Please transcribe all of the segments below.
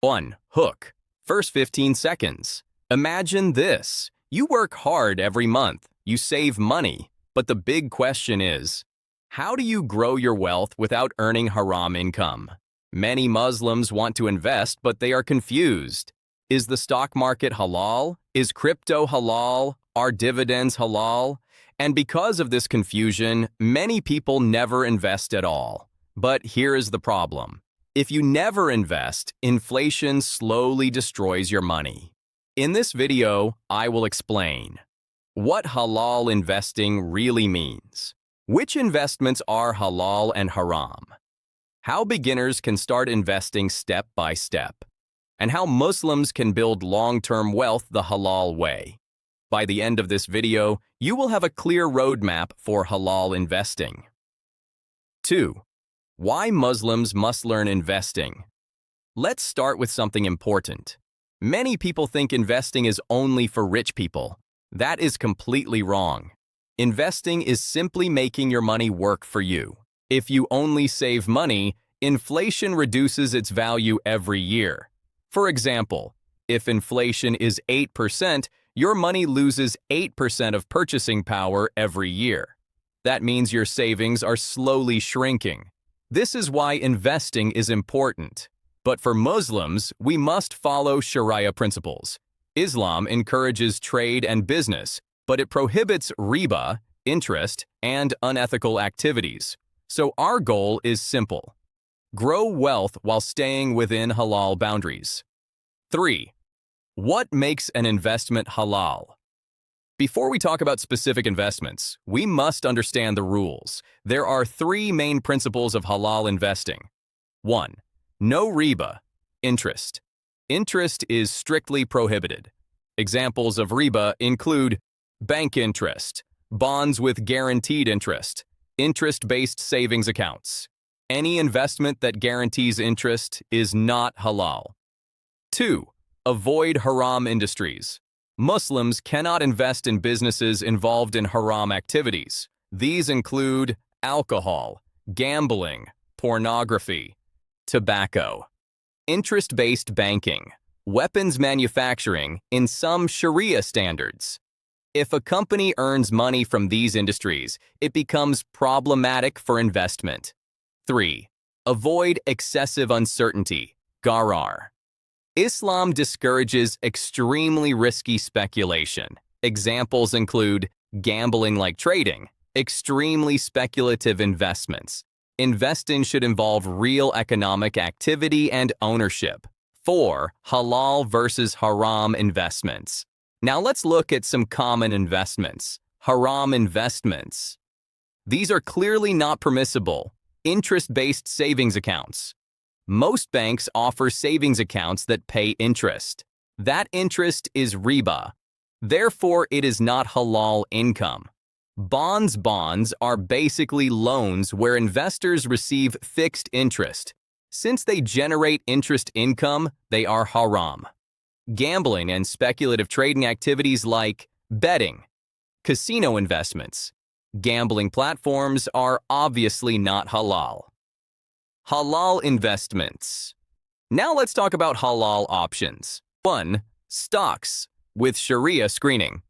1. Hook. First 15 seconds. Imagine this. You work hard every month. You save money. But the big question is, how do you grow your wealth without earning haram income? Many Muslims want to invest, but they are confused. Is the stock market halal? Is crypto halal? Are dividends halal? And because of this confusion, many people never invest at all. But here is the problem. If you never invest, inflation slowly destroys your money. In this video, I will explain what halal investing really means, which investments are halal and haram, how beginners can start investing step by step, and how Muslims can build long-term wealth the halal way. By the end of this video, you will have a clear roadmap for halal investing. 2. Why Muslims must learn investing. Let's start with something important. Many people think investing is only for rich people. That is completely wrong. Investing is simply making your money work for you. If you only save money, inflation reduces its value every year. For example, if inflation is 8%, your money loses 8% of purchasing power every year. That means your savings are slowly shrinking. This is why investing is important. But for Muslims, we must follow Sharia principles. Islam encourages trade and business, but it prohibits riba, interest, and unethical activities. So our goal is simple: grow wealth while staying within halal boundaries. 3. What makes an investment halal? Before we talk about specific investments, we must understand the rules. There are 3 main principles of halal investing. 1. No riba, interest. Interest is strictly prohibited. Examples of riba include bank interest, bonds with guaranteed interest, interest-based savings accounts. Any investment that guarantees interest is not halal. 2. Avoid haram industries. Muslims cannot invest in businesses involved in haram activities. These include alcohol, gambling, pornography, tobacco, interest-based banking, weapons manufacturing in some Sharia standards. If a company earns money from these industries, it becomes problematic for investment. 3. Avoid excessive uncertainty, gharar. Islam discourages extremely risky speculation. Examples include gambling like trading, extremely speculative investments. Investing should involve real economic activity and ownership. 4. Halal versus haram investments. Now let's look at some common investments. Haram investments. These are clearly not permissible. Interest-based savings accounts. Most banks offer savings accounts that pay interest. That interest is riba. Therefore, it is not halal income. Bonds are basically loans where investors receive fixed interest. Since they generate interest income, they are haram. Gambling and speculative trading activities like betting, casino investments, gambling platforms are obviously not halal. Halal investments. Now let's talk about halal options. 1. Stocks with Sharia screening.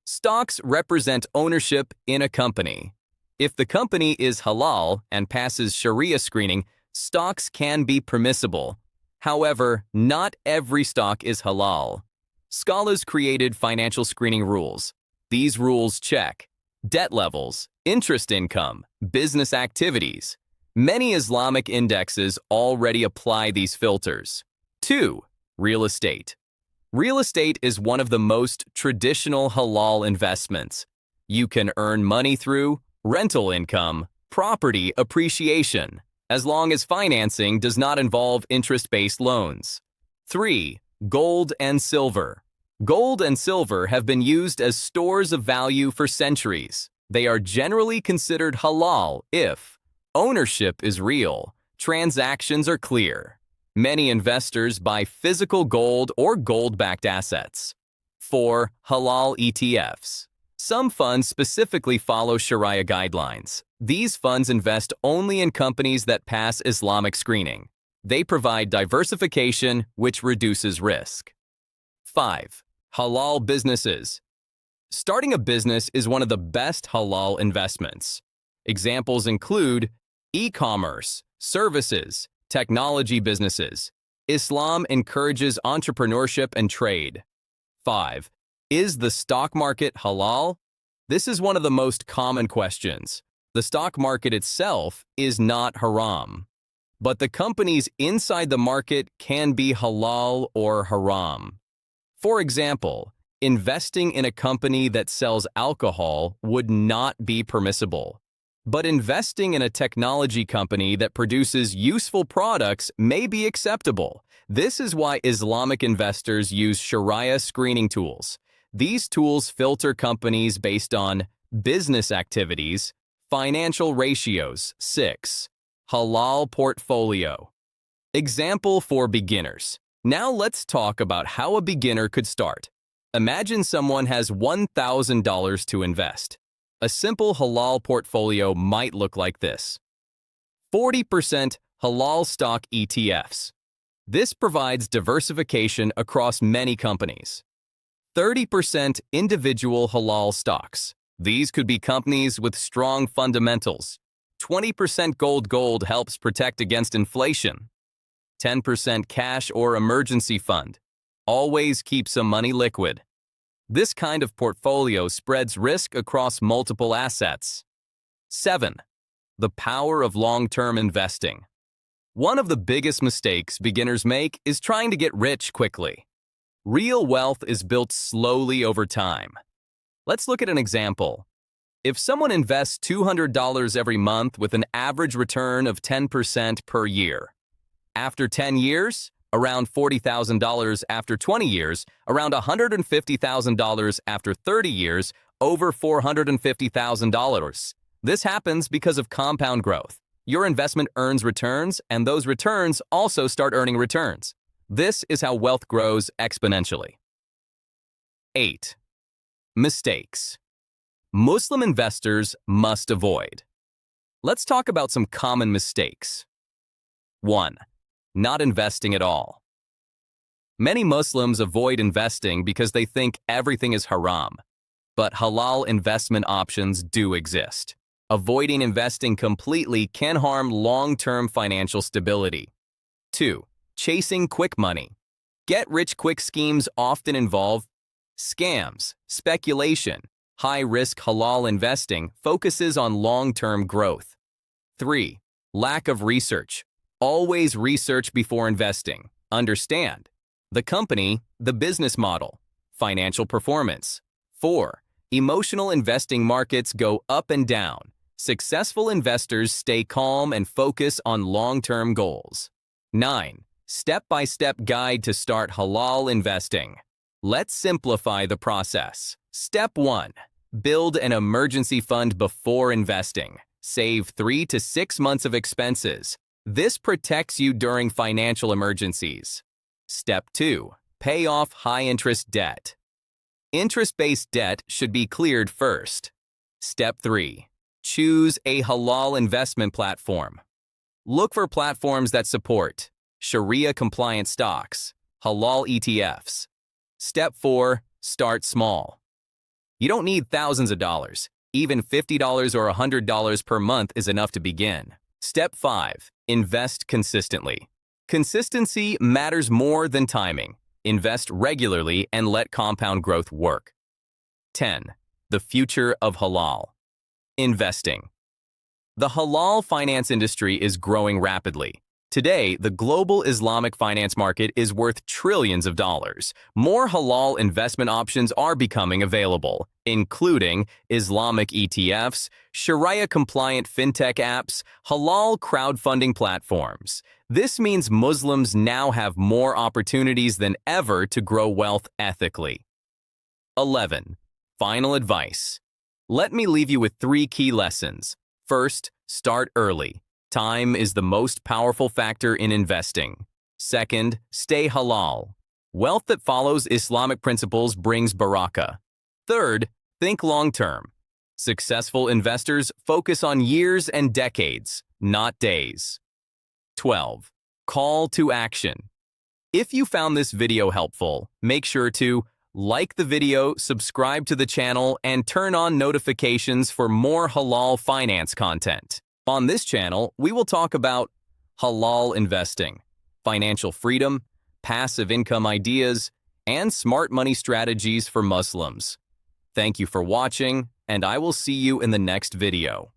Stocks represent ownership in a company. If the company is halal and passes Sharia screening, stocks can be permissible. However, not every stock is halal. Scholars created financial screening rules. These rules check debt levels, interest income, business activities. Many Islamic indexes already apply these filters. 2. Real estate. Real estate is one of the most traditional halal investments. You can earn money through rental income, property appreciation, as long as financing does not involve interest-based loans. 3. Gold and silver. Gold and silver have been used as stores of value for centuries. They are generally considered halal if ownership is real, transactions are clear. Many investors buy physical gold or gold-backed assets. 4. Halal ETFs. Some funds specifically follow Sharia guidelines. These funds invest only in companies that pass Islamic screening. They provide diversification, which reduces risk. 5. Halal businesses. Starting a business is one of the best halal investments. Examples include e-commerce, services, technology businesses. Islam encourages entrepreneurship and trade. 5. Is the stock market halal? This is one of the most common questions. The stock market itself is not haram, but the companies inside the market can be halal or haram. For example, investing in a company that sells alcohol would not be permissible, but investing in a technology company that produces useful products may be acceptable. This is why Islamic investors use Sharia screening tools. These tools filter companies based on business activities, financial ratios. 6. Halal portfolio. Example for beginners. Now let's talk about how a beginner could start. Imagine someone has $1,000 to invest. A simple halal portfolio might look like this. 40% halal stock ETFs. This provides diversification across many companies. 30% individual halal stocks. These could be companies with strong fundamentals. 20% gold helps protect against inflation. 10% cash or emergency fund. Always keep some money liquid. This kind of portfolio spreads risk across multiple assets. 7. The power of long-term investing. One of the biggest mistakes beginners make is trying to get rich quickly. Real wealth is built slowly over time. Let's look at an example. If someone invests $200 every month with an average return of 10% per year, after 10 years, around $40,000. After 20 years, around $150,000. After 30 years, over $450,000. This happens because of compound growth. Your investment earns returns, and those returns also start earning returns. This is how wealth grows exponentially. 8. Mistakes. Muslim investors must avoid. Let's talk about some common mistakes. 1. Not investing at all. Many Muslims avoid investing because they think everything is haram, but halal investment options do exist. Avoiding investing completely can harm long-term financial stability. 2. Chasing quick money. Get-rich-quick schemes often involve scams, speculation. High-risk halal investing focuses on long-term growth. 3. Lack of research. Always research before investing. Understand the company, the business model, financial performance. 4. Emotional investing. Markets go up and down. Successful investors stay calm and focus on long-term goals. 9. Step-by-step guide to start halal investing. Let's simplify the process. Step 1. Build an emergency fund before investing. Save 3 to 6 months of expenses. This protects you during financial emergencies. Step 2. Pay off high-interest debt. Interest-based debt should be cleared first. Step 3. Choose a halal investment platform. Look for platforms that support Sharia-compliant stocks, halal ETFs. Step 4. Start small. You don't need thousands of dollars. Even $50 or $100 per month is enough to begin. Step 5. Invest consistently. Consistency matters more than timing. Invest regularly and let compound growth work. 10. The future of halal. Investing. The halal finance industry is growing rapidly. Today, the global Islamic finance market is worth trillions of dollars. More halal investment options are becoming available, including Islamic ETFs, Sharia-compliant fintech apps, halal crowdfunding platforms. This means Muslims now have more opportunities than ever to grow wealth ethically. 11. Final advice. Let me leave you with 3 key lessons. First, start early. Time is the most powerful factor in investing. Second, stay halal. Wealth that follows Islamic principles brings barakah. Third, think long-term. Successful investors focus on years and decades, not days. 12. call to action. If you found this video helpful, make sure to like the video, subscribe to the channel, and turn on notifications for more halal finance content. On this channel, we will talk about halal investing, financial freedom, passive income ideas, and smart money strategies for Muslims. Thank you for watching, and I will see you in the next video.